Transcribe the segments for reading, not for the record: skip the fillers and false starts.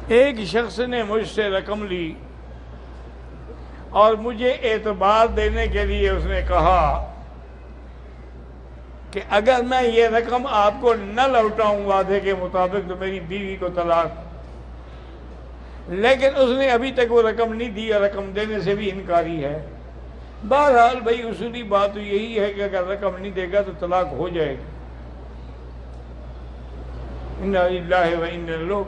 ایک شخص نے مجھ سے رقم لی اور مجھے اعتبار دینے کے لیے اس نے کہا کہ اگر میں یہ رقم آپ کو نہ لوٹاؤں وعدے کے مطابق تو میری بیوی کو طلاق، لیکن اس نے ابھی تک وہ رقم نہیں دی اور رقم دینے سے بھی انکاری ہے۔ بہرحال بھائی اصولی بات تو یہی ہے کہ اگر رقم نہیں دے گا تو طلاق ہو جائے گی۔ انا للہ و انا الیہ،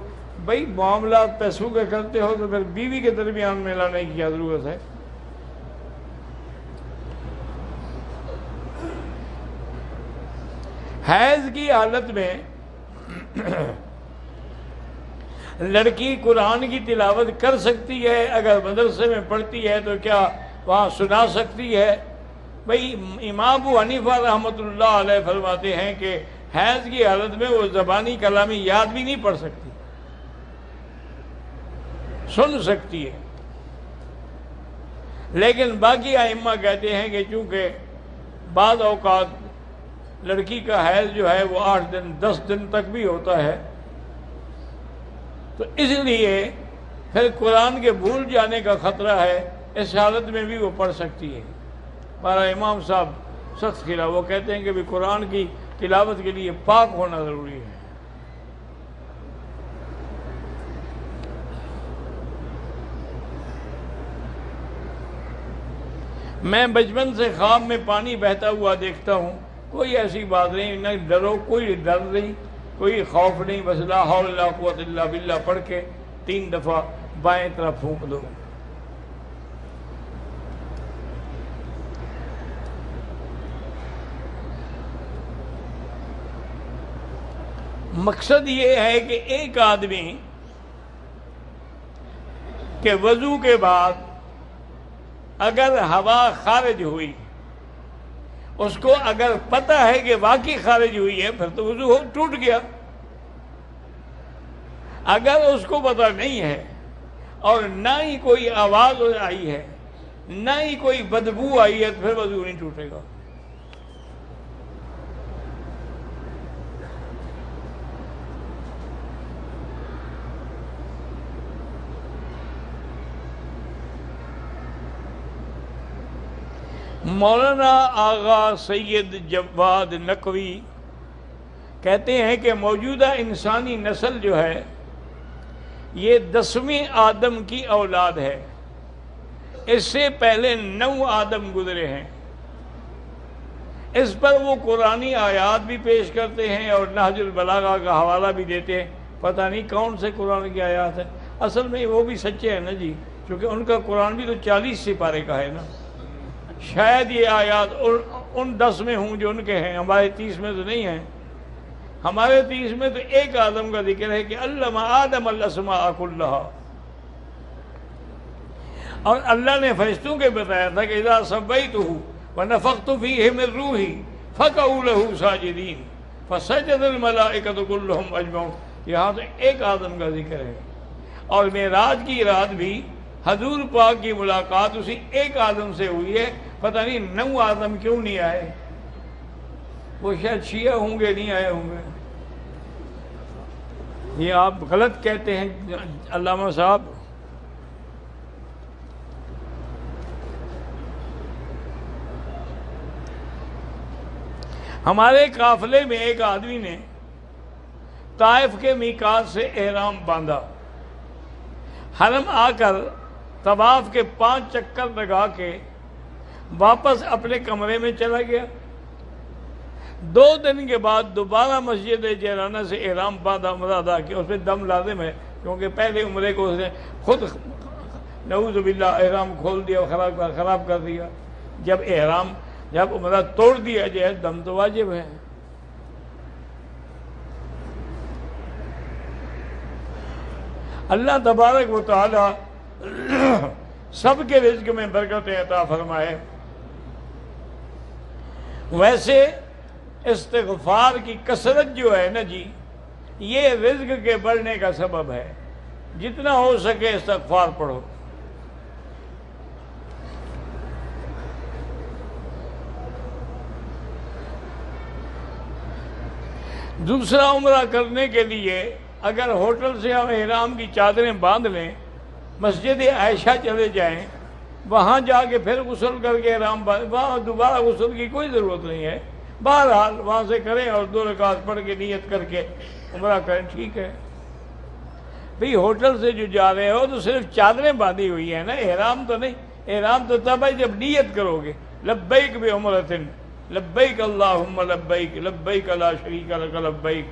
بھائی معاملات پیسوں کے کرتے ہو تو پھر بیوی کے درمیان میں لانے کی کیا ضرورت ہے؟ حیض کی حالت میں لڑکی قرآن کی تلاوت کر سکتی ہے؟ اگر مدرسے میں پڑھتی ہے تو کیا وہاں سنا سکتی ہے؟ بھئی امام ابو حنیفہ رحمۃ اللہ علیہ فرماتے ہیں کہ حیض کی حالت میں وہ زبانی کلامی یاد بھی نہیں پڑھ سکتی، سن سکتی ہے، لیکن باقی ائمہ کہتے ہیں کہ چونکہ بعض اوقات لڑکی کا حیض جو ہے وہ 8 دن 10 دن تک بھی ہوتا ہے، تو اس لیے پھر قرآن کے بھول جانے کا خطرہ ہے، اس حالت میں بھی وہ پڑھ سکتی ہے۔ ہمارا امام صاحب سخت خلاف، وہ کہتے ہیں کہ بھی قرآن کی تلاوت کے لیے پاک ہونا ضروری ہے۔ میں بچپن سے خواب میں پانی بہتا ہوا دیکھتا ہوں، کوئی ایسی بات نہیں، نہ ڈرو، کوئی ڈر نہیں، کوئی خوف نہیں، بس لا حول ولا قوت الا باللہ پڑھ کے 3 دفعہ بائیں طرف پھونک دو۔ مقصد یہ ہے کہ ایک آدمی کے وضو کے بعد اگر ہوا خارج ہوئی، اس کو اگر پتہ ہے کہ واقعی خارج ہوئی ہے پھر تو وضو ٹوٹ گیا۔ اگر اس کو پتہ نہیں ہے اور نہ ہی کوئی آواز آئی ہے نہ ہی کوئی بدبو آئی ہے تو پھر وضو نہیں ٹوٹے گا۔ مولانا آغا سید جواد نقوی کہتے ہیں کہ موجودہ انسانی نسل جو ہے یہ 10ویں آدم کی اولاد ہے، اس سے پہلے 9 آدم گزرے ہیں۔ اس پر وہ قرآنی آیات بھی پیش کرتے ہیں اور نہج البلاغہ کا حوالہ بھی دیتے ہیں، پتہ نہیں کون سے قرآن کی آیات ہیں، اصل میں وہ بھی سچے ہیں نا جی، کیونکہ ان کا قرآن بھی تو 40 سپارے کا ہے نا، شاید یہ آیات ان 10 میں ہوں جو ان کے ہیں، ہمارے 30 میں تو نہیں ہیں۔ ہمارے 30 میں تو ایک آدم کا ذکر ہے کہ علم آدم الاسماء کلھا، اور اللہ نے فرشتوں کے بتایا تھا کہ اذا سبیتہ ونفخت فیہ من روحی فقعوا لہ ساجدین فسجد الملائکۃ کلھم اجمعون، یہاں تو ایک آدم کا ذکر ہے۔ اور معراج کی رات بھی حضور پاک کی ملاقات اسی ایک آدم سے ہوئی ہے، پتہ نہیں 9 آدم کیوں نہیں آئے، وہ شاید شیعہ ہوں گے، نہیں آئے ہوں گے۔ یہ آپ غلط کہتے ہیں علامہ صاحب۔ ہمارے قافلے میں ایک آدمی نے طائف کے میقات سے احرام باندھا، حرم آ کر طواف کے 5 چکر لگا کے واپس اپنے کمرے میں چلا گیا۔ 2 دن کے بعد دوبارہ مسجد جیرانہ سے احرام باندھا، عمرہ ادا کیا، اس میں دم لازم ہے کیونکہ پہلے عمرے کو اس نے خود نعوذ باللہ احرام کھول دیا، خراب کر دیا۔ جب عمرہ توڑ دیا جائے دم تو واجب ہے۔ اللہ تبارک و تعالی سب کے رزق میں برکت عطا فرمائے۔ ویسے استغفار کی کثرت جو ہے نا جی، یہ رزق کے بڑھنے کا سبب ہے، جتنا ہو سکے استغفار پڑھو۔ دوسرا عمرہ کرنے کے لیے اگر ہوٹل سے ہم احرام کی چادریں باندھ لیں، مسجد عائشہ چلے جائیں، وہاں جا کے پھر غسل کر کے احرام باندھ، وہاں دوبارہ غسل کی کوئی ضرورت نہیں ہے، بہرحال وہاں سے کریں اور 2 رکعت پڑھ کے نیت کر کے عمرہ کریں، ٹھیک ہے۔ بھئی ہوٹل سے جو جا رہے ہو تو صرف چادریں باندھی ہوئی ہیں نا، احرام تو نہیں۔ احرام تو تب ہے جب نیت کرو گے، لبیک بعمرۃ، لبیک اللہم لبیک، لبیک لا شریک لک لبیک،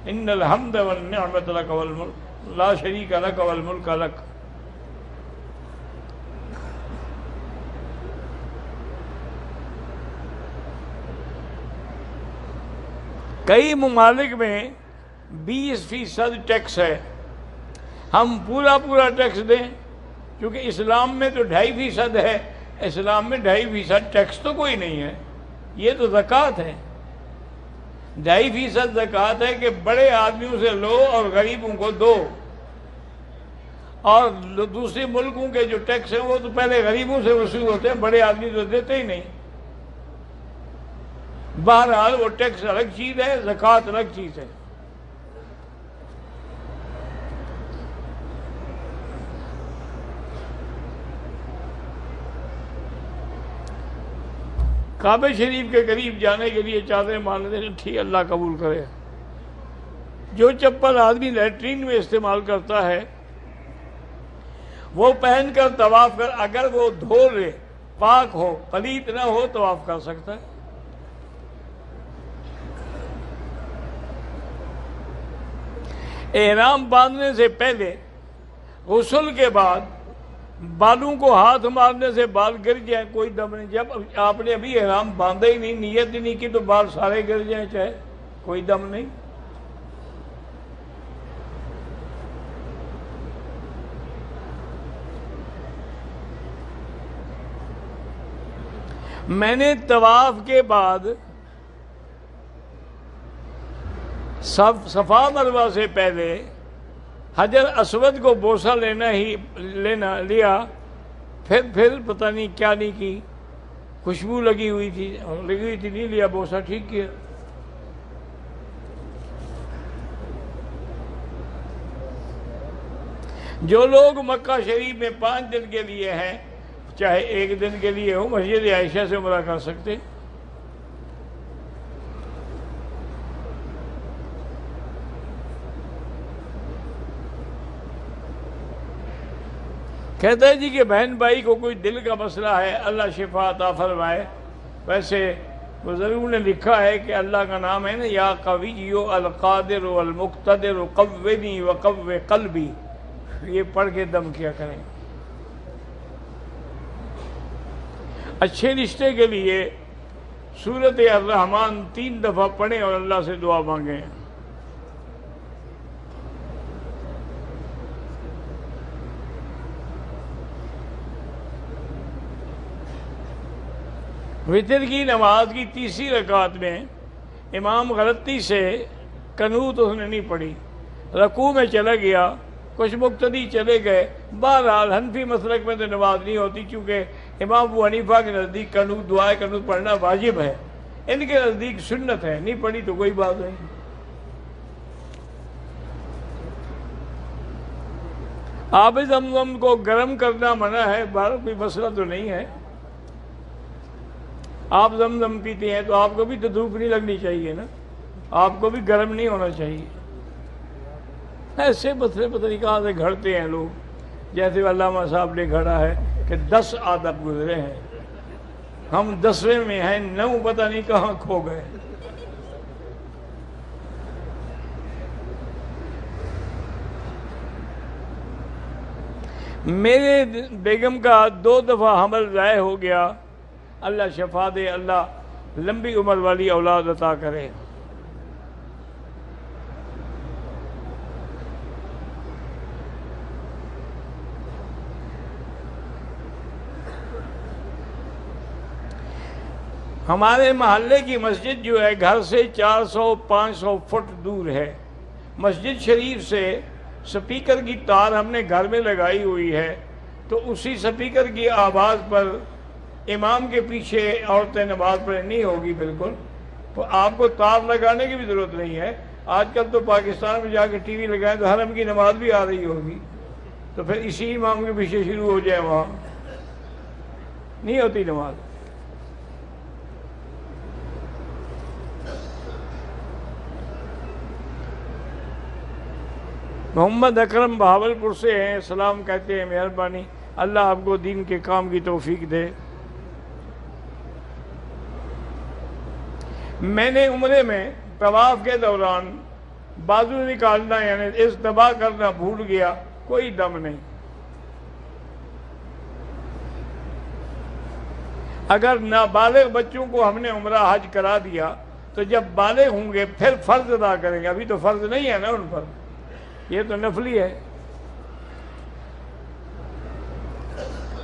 ان الحمد والنعمت لک والملک لا شریک لک والملک لک۔ کئی ممالک میں 20% ٹیکس ہے، ہم پورا ٹیکس دیں، کیونکہ اسلام میں تو 2.5% ہے، اسلام میں 2.5% ٹیکس تو کوئی نہیں ہے، یہ تو زکوٰۃ ہے۔ 2.5% زکوٰۃ ہے کہ بڑے آدمیوں سے لو اور غریبوں کو دو، اور دوسرے ملکوں کے جو ٹیکس ہیں وہ تو پہلے غریبوں سے وصول ہوتے ہیں، بڑے آدمی تو دیتے ہی نہیں۔ بہرحال وہ ٹیکس الگ چیز ہے، زکوٰۃ الگ چیز ہے۔ کعبہ شریف کے قریب جانے کے لیے چادریں باندھنے سے ٹھیک، اللہ قبول کرے۔ جو چپل آدمی لیٹرین میں استعمال کرتا ہے وہ پہن کر طواف کر، اگر وہ دھو لے، پاک ہو، پلیت نہ ہو، طواف کر سکتا ہے۔ احرام باندھنے سے پہلے، غسل کے بعد بالوں کو ہاتھ مارنے سے بال گر جائیں کوئی دم نہیں۔ جب آپ نے ابھی احرام باندھا ہی نہیں، نیت ہی نہیں کی، تو بال سارے گر جائیں چاہے، کوئی دم نہیں۔ میں نے طواف کے بعد صفا مروہ سے پہلے حجر اسود کو بوسہ لیا، پھر پتہ نہیں کیا نہیں کی، خوشبو لگی ہوئی تھی نہیں لیا بوسہ، ٹھیک کیا۔ جو لوگ مکہ شریف میں 5 دن کے لیے ہیں، چاہے 1 دن کے لیے ہو، مسجد عائشہ سے عمرہ کر سکتے۔ کہتا ہے جی کہ بہن بھائی کو کوئی دل کا مسئلہ ہے، اللہ شفا عطا فرمائے۔ ویسے بزرگوں نے لکھا ہے کہ اللہ کا نام ہے نا، یا قوی القادر المقتدر قوّنی وقوّ قلبی، یہ پڑھ کے دم کیا کریں۔ اچھے رشتے کے لیے سورۃ الرحمن 3 دفعہ پڑھیں اور اللہ سے دعا مانگیں۔ وتر کی نماز کی 3ری رکعت میں امام غلطی سے قنوت اس نے نہیں پڑھی، رکوع میں چلا گیا، کچھ مقتدی چلے گئے۔ بہرحال حنفی مسلک میں تو نماز نہیں ہوتی، کیونکہ امام ابو حنیفہ کے نزدیک قنوت، دعائے قنوت پڑھنا واجب ہے، ان کے نزدیک سنت ہے، نہیں پڑھی تو کوئی بات نہیں۔ آب زمزم کو گرم کرنا منع ہے، بہرحال کوئی مسئلہ تو نہیں ہے۔ آپ زمزم پیتے ہیں تو آپ کو بھی تو دھوپ نہیں لگنی چاہیے نا، آپ کو بھی گرم نہیں ہونا چاہیے۔ ایسے مسئلے پتہ نہیں کہاں سے گھڑتے ہیں لوگ، جیسے علامہ صاحب نے گھڑا ہے کہ 10 آداب گزرے ہیں، ہم 10ویں میں ہیں، 9 پتہ نہیں کہاں کھو گئے۔ میرے بیگم کا 2 دفعہ حمل ضائع ہو گیا، اللہ شفا دے، اللہ لمبی عمر والی اولاد عطا کرے۔ ہمارے محلے کی مسجد جو ہے گھر سے 400-500 فٹ دور ہے۔ مسجد شریف سے سپیکر کی تار ہم نے گھر میں لگائی ہوئی ہے، تو اسی سپیکر کی آواز پر امام کے پیچھے عورتیں نماز پڑھیں نہیں ہوگی بالکل، تو آپ کو تار لگانے کی بھی ضرورت نہیں ہے، آج کل تو پاکستان میں جا کے ٹی وی لگائیں تو حرم کی نماز بھی آ رہی ہوگی، تو پھر اسی امام کے پیچھے شروع ہو جائے، وہاں نہیں ہوتی نماز۔ محمد اکرم بہاولپور سے ہیں، سلام کہتے ہیں، مہربانی اللہ آپ کو دین کے کام کی توفیق دے۔ میں نے عمرے میں طواف کے دوران بازو نکالنا یعنی استباح کرنا بھول گیا، کوئی دم نہیں۔ اگر نابالغ بچوں کو ہم نے عمرہ حج کرا دیا تو جب بالغ ہوں گے پھر فرض ادا کریں گے، ابھی تو فرض نہیں ہے نا ان پر، یہ تو نفلی ہے۔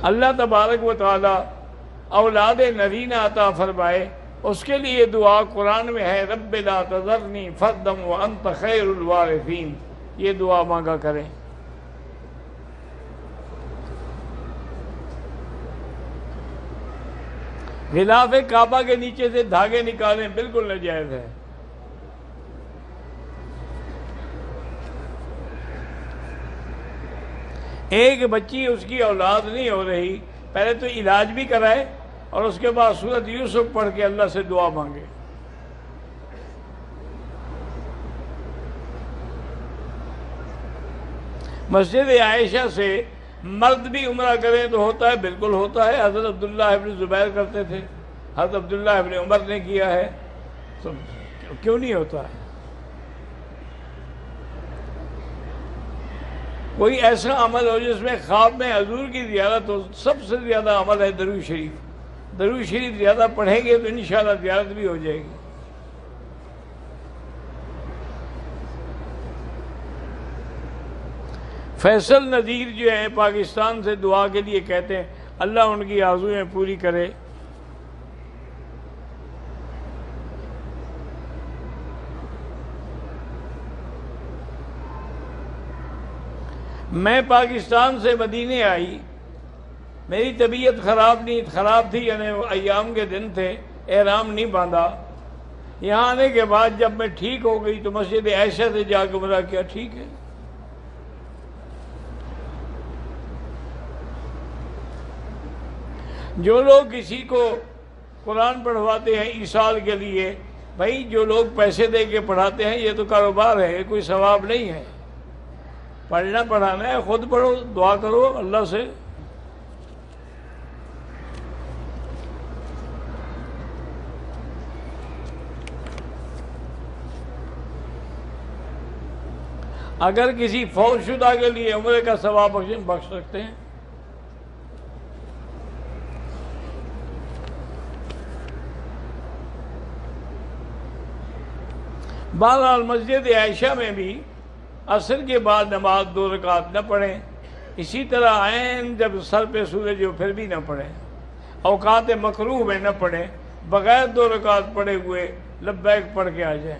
اللہ تبارک و تعالی اولاد نرینہ عطا فرمائے، اس کے لیے دعا قرآن میں ہے، رب لا تذرنی فردا وانت خیر الوارثین، یہ دعا مانگا کریں۔ غلاف کعبہ کے نیچے سے دھاگے نکالیں بالکل ناجائز ہے۔ ایک بچی اس کی اولاد نہیں ہو رہی، پہلے تو علاج بھی کرائے اور اس کے بعد سورۃ یوسف پڑھ کے اللہ سے دعا مانگے۔ مسجد عائشہ سے مرد بھی عمرہ کریں تو ہوتا ہے، بالکل ہوتا ہے۔ حضرت عبداللہ ابن زبیر کرتے تھے، حضرت عبداللہ ابن عمر نے کیا ہے، تو کیوں نہیں ہوتا ہے؟ کوئی ایسا عمل ہو جس میں خواب میں حضور کی زیارت ہو، سب سے زیادہ عمل ہے درود شریف۔ درود شریف زیادہ پڑھیں گے تو انشاءاللہ زیارت بھی ہو جائے گی۔ فیصل نذیر جو ہیں پاکستان سے دعا کے لیے کہتے ہیں، اللہ ان کی آرزوئیں پوری کرے۔ میں پاکستان سے مدینے آئی، میری طبیعت خراب تھی، یعنی ایام کے دن تھے، احرام نہیں باندھا۔ یہاں آنے کے بعد جب میں ٹھیک ہو گئی تو مسجد عائشہ سے جا کے عمرہ کیا، ٹھیک ہے۔ جو لوگ کسی کو قرآن پڑھواتے ہیں ایصال کے لیے، بھائی جو لوگ پیسے دے کے پڑھاتے ہیں یہ تو کاروبار ہے، کوئی ثواب نہیں ہے۔ پڑھنا پڑھانا ہے، خود پڑھو، دعا کرو اللہ سے۔ اگر کسی فوت شدہ کے لیے عمرے کا ثواب بخش سکتے ہیں۔ بہرحال مسجد عائشہ میں بھی عصر کے بعد نماز 2 رکعت نہ پڑھیں، اسی طرح عین جب سر پہ سورج ہو پھر بھی نہ پڑھیں، اوقات مکروہ میں نہ پڑھیں، بغیر 2 رکعت پڑھے ہوئے لبیک پڑھ کے آ جائیں۔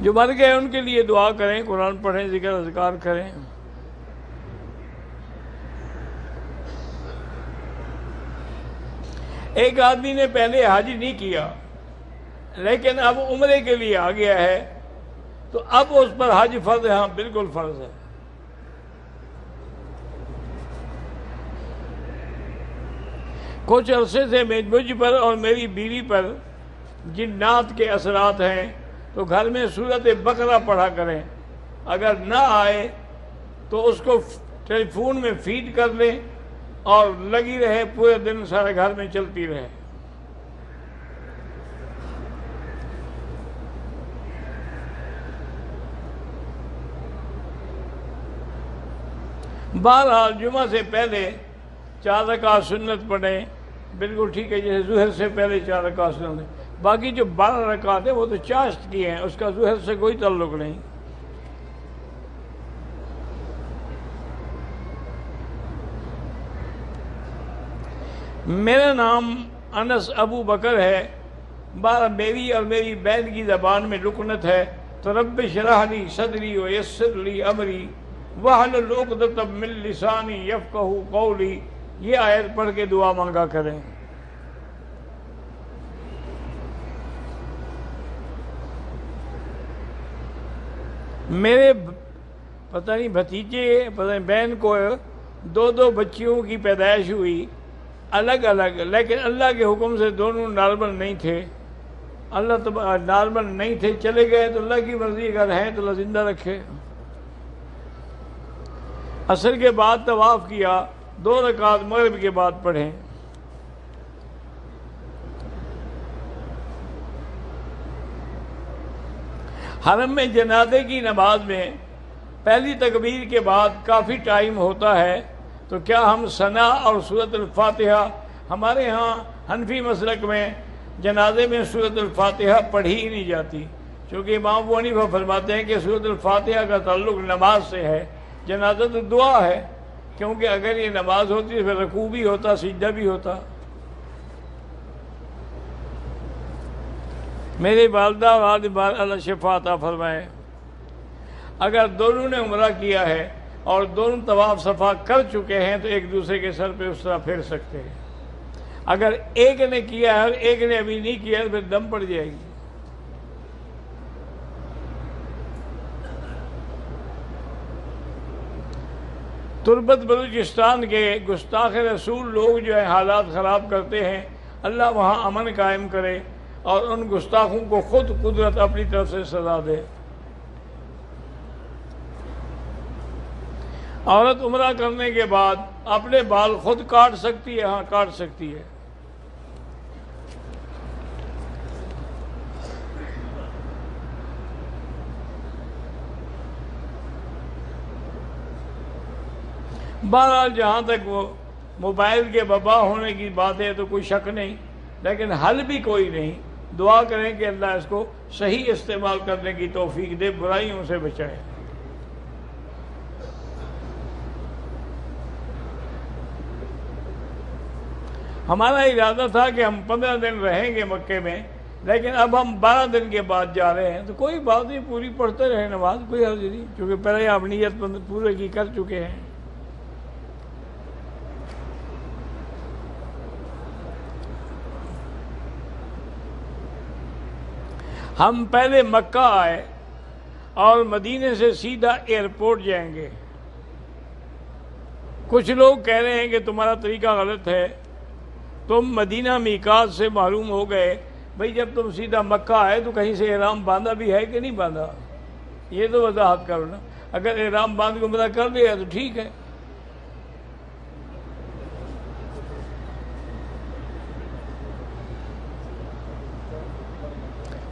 جو مر گئے ان کے لیے دعا کریں، قرآن پڑھیں، ذکر اذکار کریں۔ ایک آدمی نے پہلے حج نہیں کیا لیکن اب عمرے کے لیے آ گیا ہے تو اب اس پر حج فرض ہے؟ ہاں بالکل فرض ہے۔ کچھ عرصے سے مجھ پر اور میری بیوی پر جنات کے اثرات ہیں تو گھر میں سورۃ بقرہ پڑھا کریں، اگر نہ آئے تو اس کو ٹیلی فون میں فیڈ کر لیں اور لگی رہے، پورے دن سارے گھر میں چلتی رہے۔ بہرحال جمعہ سے پہلے 4 رکعت سنت پڑھیں، بالکل ٹھیک ہے، جیسے ظہر سے پہلے 4 رکعت سنت ہیں۔ باقی جو 12 رکعت ہیں وہ تو چاشت کی ہیں، اس کا ظہر سے کوئی تعلق نہیں۔ میرا نام انس ابو بکر ہے، میری اور میری بہن کی زبان میں لکنت ہے، تو رب اشرح لی صدری ویسر لی امری واحلل عقدۃ من لسانی یفقہوا قولی، یہ آیت پڑھ کے دعا مانگا کریں۔ میرے پتہ نہیں بھتیجے پتہ نہیں بہن کو دو بچیوں کی پیدائش ہوئی الگ الگ، لیکن اللہ کے حکم سے دونوں نارمل نہیں تھے، اللہ نارمل نہیں تھے، چلے گئے تو اللہ کی مرضی، اگر ہیں تو اللہ زندہ رکھے۔ عصر کے بعد طواف کیا، 2 رکعت مغرب کے بعد پڑھیں۔ حرم میں جنازے کی نماز میں پہلی تکبیر کے بعد کافی ٹائم ہوتا ہے، تو کیا ہم ثنا اور سورۃ الفاتحہ، ہمارے ہاں حنفی مسلک میں جنازے میں سورۃ الفاتحہ پڑھی ہی نہیں جاتی، چونکہ امام ابو حنیفہ فرماتے ہیں کہ سورۃ الفاتحہ کا تعلق نماز سے ہے، جنازہ تو دعا ہے، کیونکہ اگر یہ نماز ہوتی تو پھر رکوع بھی ہوتا، سجدہ بھی ہوتا۔ میرے والدہ اور والد اللہ شفا عطا فرمائے، اگر دونوں نے عمرہ کیا ہے اور دونوں طواف صفا کر چکے ہیں تو ایک دوسرے کے سر پہ اس طرح پھیر سکتے ہیں، اگر ایک نے کیا ہے اور ایک نے ابھی نہیں کیا تو پھر دم پڑ جائے گی۔ تربت بلوچستان کے گستاخ رسول لوگ جو ہیں حالات خراب کرتے ہیں، اللہ وہاں امن قائم کرے اور ان گستاخوں کو خود قدرت اپنی طرف سے سزا دے۔ عورت عمرہ کرنے کے بعد اپنے بال خود کاٹ سکتی ہے، ہاں کاٹ سکتی ہے۔ بہرحال جہاں تک وہ موبائل کے وبا ہونے کی بات ہے تو کوئی شک نہیں، لیکن حل بھی کوئی نہیں۔ دعا کریں کہ اللہ اس کو صحیح استعمال کرنے کی توفیق دے، برائیوں سے بچائے۔ ہمارا ارادہ تھا کہ ہم 15 دن رہیں گے مکے میں، لیکن اب ہم 12 دن کے بعد جا رہے ہیں، تو کوئی بات نہیں، پوری پڑھتے رہے نماز، کوئی حرج نہیں، کیونکہ پہلے آپ نیت پورے کی کر چکے ہیں۔ ہم پہلے مکہ آئے اور مدینے سے سیدھا ایئرپورٹ جائیں گے۔ کچھ لوگ کہہ رہے ہیں کہ تمہارا طریقہ غلط ہے، تم مدینہ میقات سے معلوم ہو گئے، بھئی جب تم سیدھا مکہ آئے تو کہیں سے احرام باندھا بھی ہے کہ نہیں باندھا، یہ تو وضاحت کرو نا۔ اگر احرام باندھ کے عمرہ کر لیا تو ٹھیک ہے۔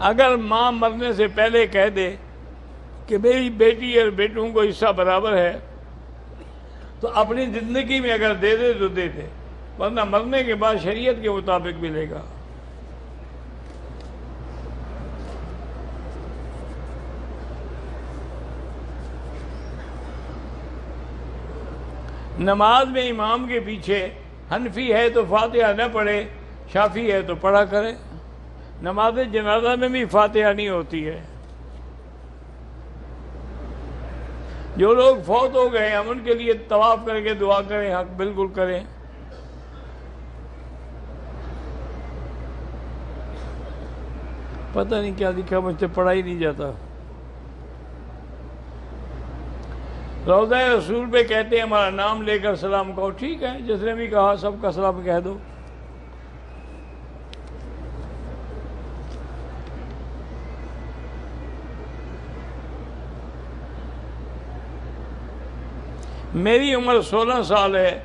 اگر ماں مرنے سے پہلے کہہ دے کہ میری بیٹی اور بیٹوں کو حصہ برابر ہے تو اپنی زندگی میں اگر دے دے تو دے دے، ورنہ مرنے کے بعد شریعت کے مطابق ملے گا۔ نماز میں امام کے پیچھے حنفی ہے تو فاتحہ نہ پڑھے، شافعی ہے تو پڑھا کرے۔ نماز جنازہ میں بھی فاتحہ نہیں ہوتی ہے۔ جو لوگ فوت ہو گئے ہم ان کے لیے طواف کر کے دعا کریں، حق بالکل کریں۔ پتہ نہیں کیا لکھا، مجھ سے پڑھا ہی نہیں جاتا۔ روضہ رسول پہ کہتے ہیں ہمارا نام لے کر سلام کہو، ٹھیک ہے، جس نے بھی کہا سب کا سلام کہہ دو۔ میری عمر 16 سال ہے،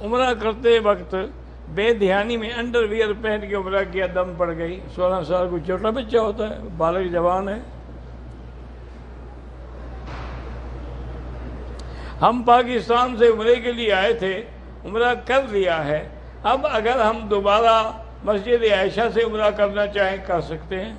عمرہ کرتے وقت بے دھیانی میں انڈر ویئر پہن کے عمرہ کیا، دم پڑ گئی۔ 16 سال کوئی چھوٹا بچہ ہوتا ہے، بالغ جوان ہے۔ ہم پاکستان سے عمرے کے لیے آئے تھے، عمرہ کر لیا ہے، اب اگر ہم دوبارہ مسجد عائشہ سے عمرہ کرنا چاہیں کر سکتے ہیں۔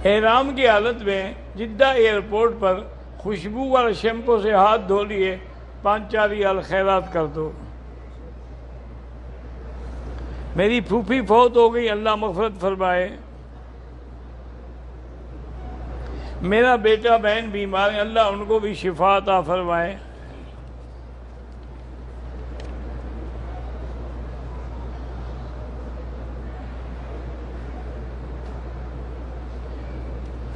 احرام کی حالت میں جدہ ایئرپورٹ پر خوشبو اور شیمپو سے ہاتھ دھو لیے، 5-4 ریال خیرات کر دو۔ میری پھوپھی فوت ہو گئی، اللہ مغفرت فرمائے۔ میرا بیٹا بہن بیمار ہیں، اللہ ان کو بھی شفا عطا فرمائے۔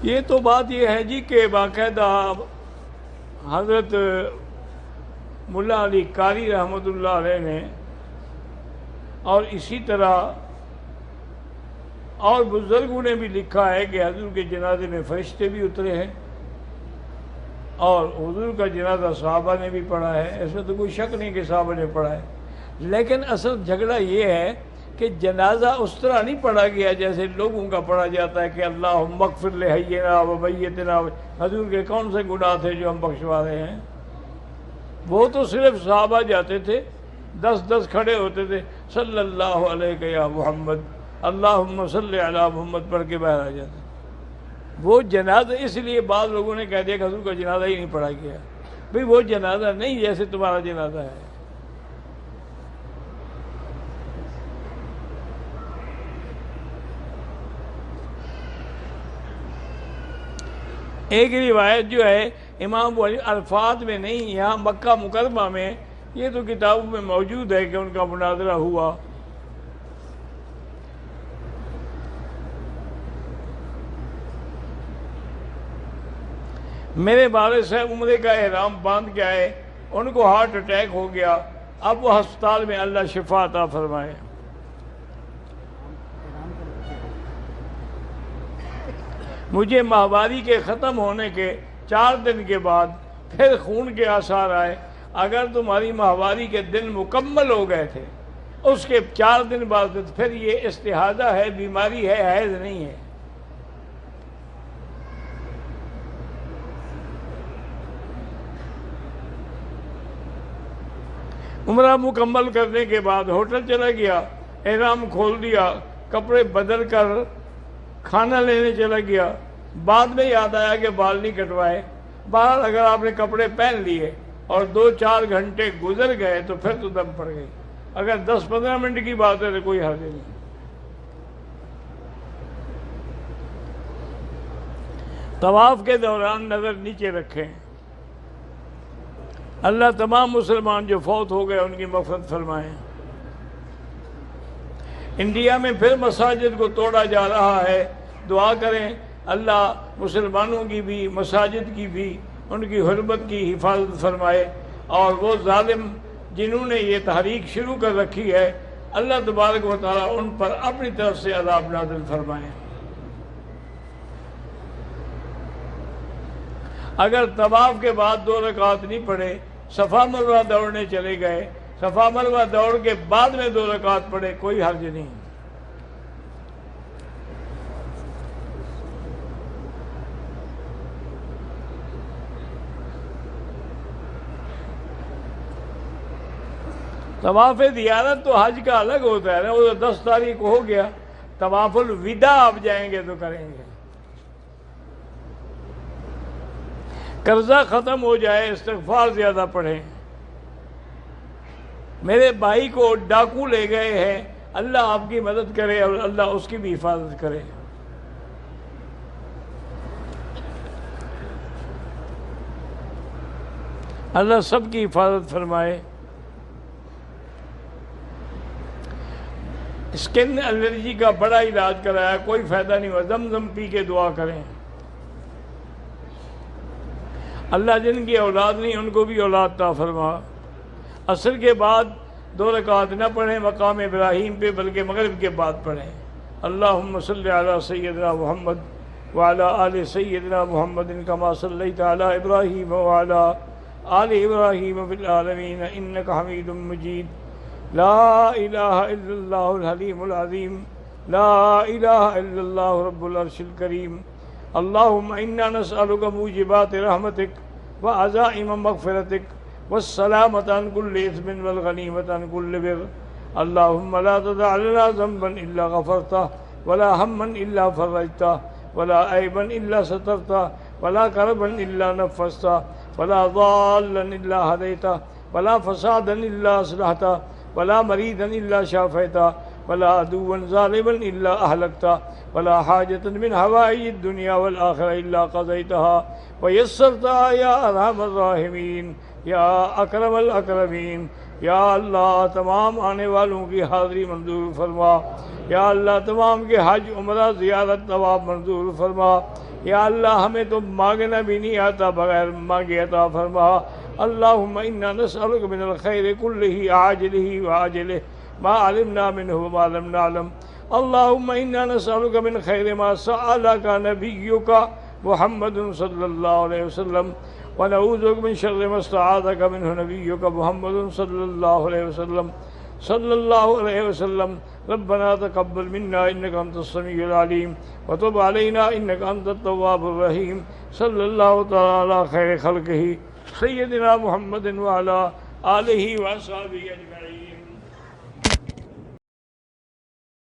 یہ تو بات یہ ہے جی کہ باقاعدہ حضرت ملا علی قاری رحمۃ اللہ علیہ نے اور اسی طرح اور بزرگوں نے بھی لکھا ہے کہ حضور کے جنازے میں فرشتے بھی اترے ہیں اور حضور کا جنازہ صحابہ نے بھی پڑھا ہے، اس میں تو کوئی شک نہیں کہ صحابہ نے پڑھا ہے، لیکن اصل جھگڑا یہ ہے کہ جنازہ اس طرح نہیں پڑھا گیا جیسے لوگوں کا پڑھا جاتا ہے کہ اللہم اغفر لحینا و میتنا، حضور کے کون سے گناہ تھے جو ہم بخشوا رہے ہیں؟ وہ تو صرف صحابہ جاتے تھے، 10 کھڑے ہوتے تھے، صلی اللہ علیہ یا محمد اللہم صلی علی محمد پڑھ کے باہر آ جاتے۔ وہ جنازہ اس لیے بعض لوگوں نے کہہ دیا کہ حضور کا جنازہ ہی نہیں پڑھا گیا۔ بھئی وہ جنازہ نہیں جیسے تمہارا جنازہ ہے۔ ایک روایت جو ہے امام ابو حنیفہ الفاظ میں نہیں، یہاں مکہ مکرمہ میں، یہ تو کتابوں میں موجود ہے کہ ان کا مناظرہ ہوا۔ میرے والد صاحب عمرے کا احرام باندھ کے آئے، ان کو ہارٹ اٹیک ہو گیا، اب وہ ہسپتال میں، اللہ شفا عطا فرمائے۔ مجھے ماہواری کے ختم ہونے کے 4 دن کے بعد پھر خون کے آثار آئے۔ اگر تمہاری ماہواری کے دن مکمل ہو گئے تھے، اس کے 4 دن بعد پھر یہ استحاضہ ہے، بیماری ہے، حیض نہیں ہے۔ عمرہ مکمل کرنے کے بعد ہوٹل چلا گیا، احرام کھول دیا، کپڑے بدل کر کھانا لینے چلا گیا، بعد میں یاد آیا کہ بال نہیں کٹوائے۔ بہرحال اگر آپ نے کپڑے پہن لیے اور 2-4 گھنٹے گزر گئے تو پھر تو دم پڑ گئی۔ اگر 10-15 منٹ کی بات ہے تو کوئی حرج نہیں۔ طواف کے دوران نظر نیچے رکھیں۔ اللہ تمام مسلمان جو فوت ہو گئے ان کی مغفرت فرمائیں۔ انڈیا میں پھر مساجد کو توڑا جا رہا ہے، دعا کریں اللہ مسلمانوں کی بھی، مساجد کی بھی، ان کی حرمت کی حفاظت فرمائے، اور وہ ظالم جنہوں نے یہ تحریک شروع کر رکھی ہے، اللہ تبارک و تعالیٰ ان پر اپنی طرف سے عذاب نازل فرمائے۔ اگر طواف کے بعد 2 رکعت نہیں پڑھے، صفا مروہ دوڑنے چلے گئے، صفا مروہ دوڑ کے بعد میں 2 رکعت پڑھے، کوئی حرج نہیں۔ طواف زیارت تو حج کا الگ ہوتا ہے نا، وہ 10 تاریخ کو ہو گیا، طواف الوداع آپ جائیں گے تو کریں گے۔ قرضہ ختم ہو جائے، استغفار زیادہ پڑھیں۔ میرے بھائی کو ڈاکو لے گئے ہیں، اللہ آپ کی مدد کرے اور اللہ اس کی بھی حفاظت کرے۔ اللہ سب کی حفاظت فرمائے۔ اسکن الرجی کا بڑا علاج کرایا، کوئی فائدہ نہیں ہوا، زمزم پی کے دعا کریں۔ اللہ جن کی اولاد نہیں ان کو بھی اولاد عطا فرما۔ عصر کے بعد 2 رکعت نہ پڑھیں مقام ابراہیم پہ، بلکہ مغرب کے بعد پڑھیں۔ اللہم صلی علی سیدنا محمد وعلی آل سیدنا محمد کما صلیت علی ابراہیم وعلی آل ابراہیم فی العالمین انک حمید مجید۔ لا الہ الا اللہ الحلیم العظیم، لا الہ الا اللہ رب العرش الکریم۔ اللہم انا نسألک موجبات رحمتک وعزائم مغفرتک والسلامۃ عن کل اثم والغنیمۃ عن کل بر۔ اللہم لا تدع لنا ذنبا الا غفرتہ، ولا ہما الا فرجتہ، ولا عیبا الا سترتہ، ولا کربا الا نفستہ، ولا ضالا الا ہدیتہ، ولا فسادا الا اصلحتہ، ولا مریضا الا شافیتہ، ولا عدوا ظالما الا اہلکتہ، ولا حاجة من حوائج الدنیا والآخرہ الا قضیتها ویسرتها یا ارحم الراحمین یا اکرم الاکرمین۔ یا اللہ تمام آنے والوں کی حاضری منظور فرما، یا اللہ تمام کے حج عمرہ زیارت طواف منظور فرما، یا اللہ ہمیں تو مانگنا بھی نہیں آتا، بغیر مانگے عطا فرما۔ اللہم انا نسألک من الخیر کلہ عاجلہ وآجلہ ما علمنا منہ وما لم نعلم۔ اللہم انا نسألک من خیر ما سألک نبیک محمد صلی اللہ علیہ وسلم ونعوذ بک من شر ما استعاذک منہ نبیک محمد صلی اللہ علیہ وسلم صلی اللہ علیہ وسلم۔ ربنا تقبل منا انك انت السميع العليم وتب علينا انك انت التواب الرحيم۔ صلی اللہ تعالی علی خیر خلقہ سیدنا محمد وعلی آلہ وصحبہ اجمعین۔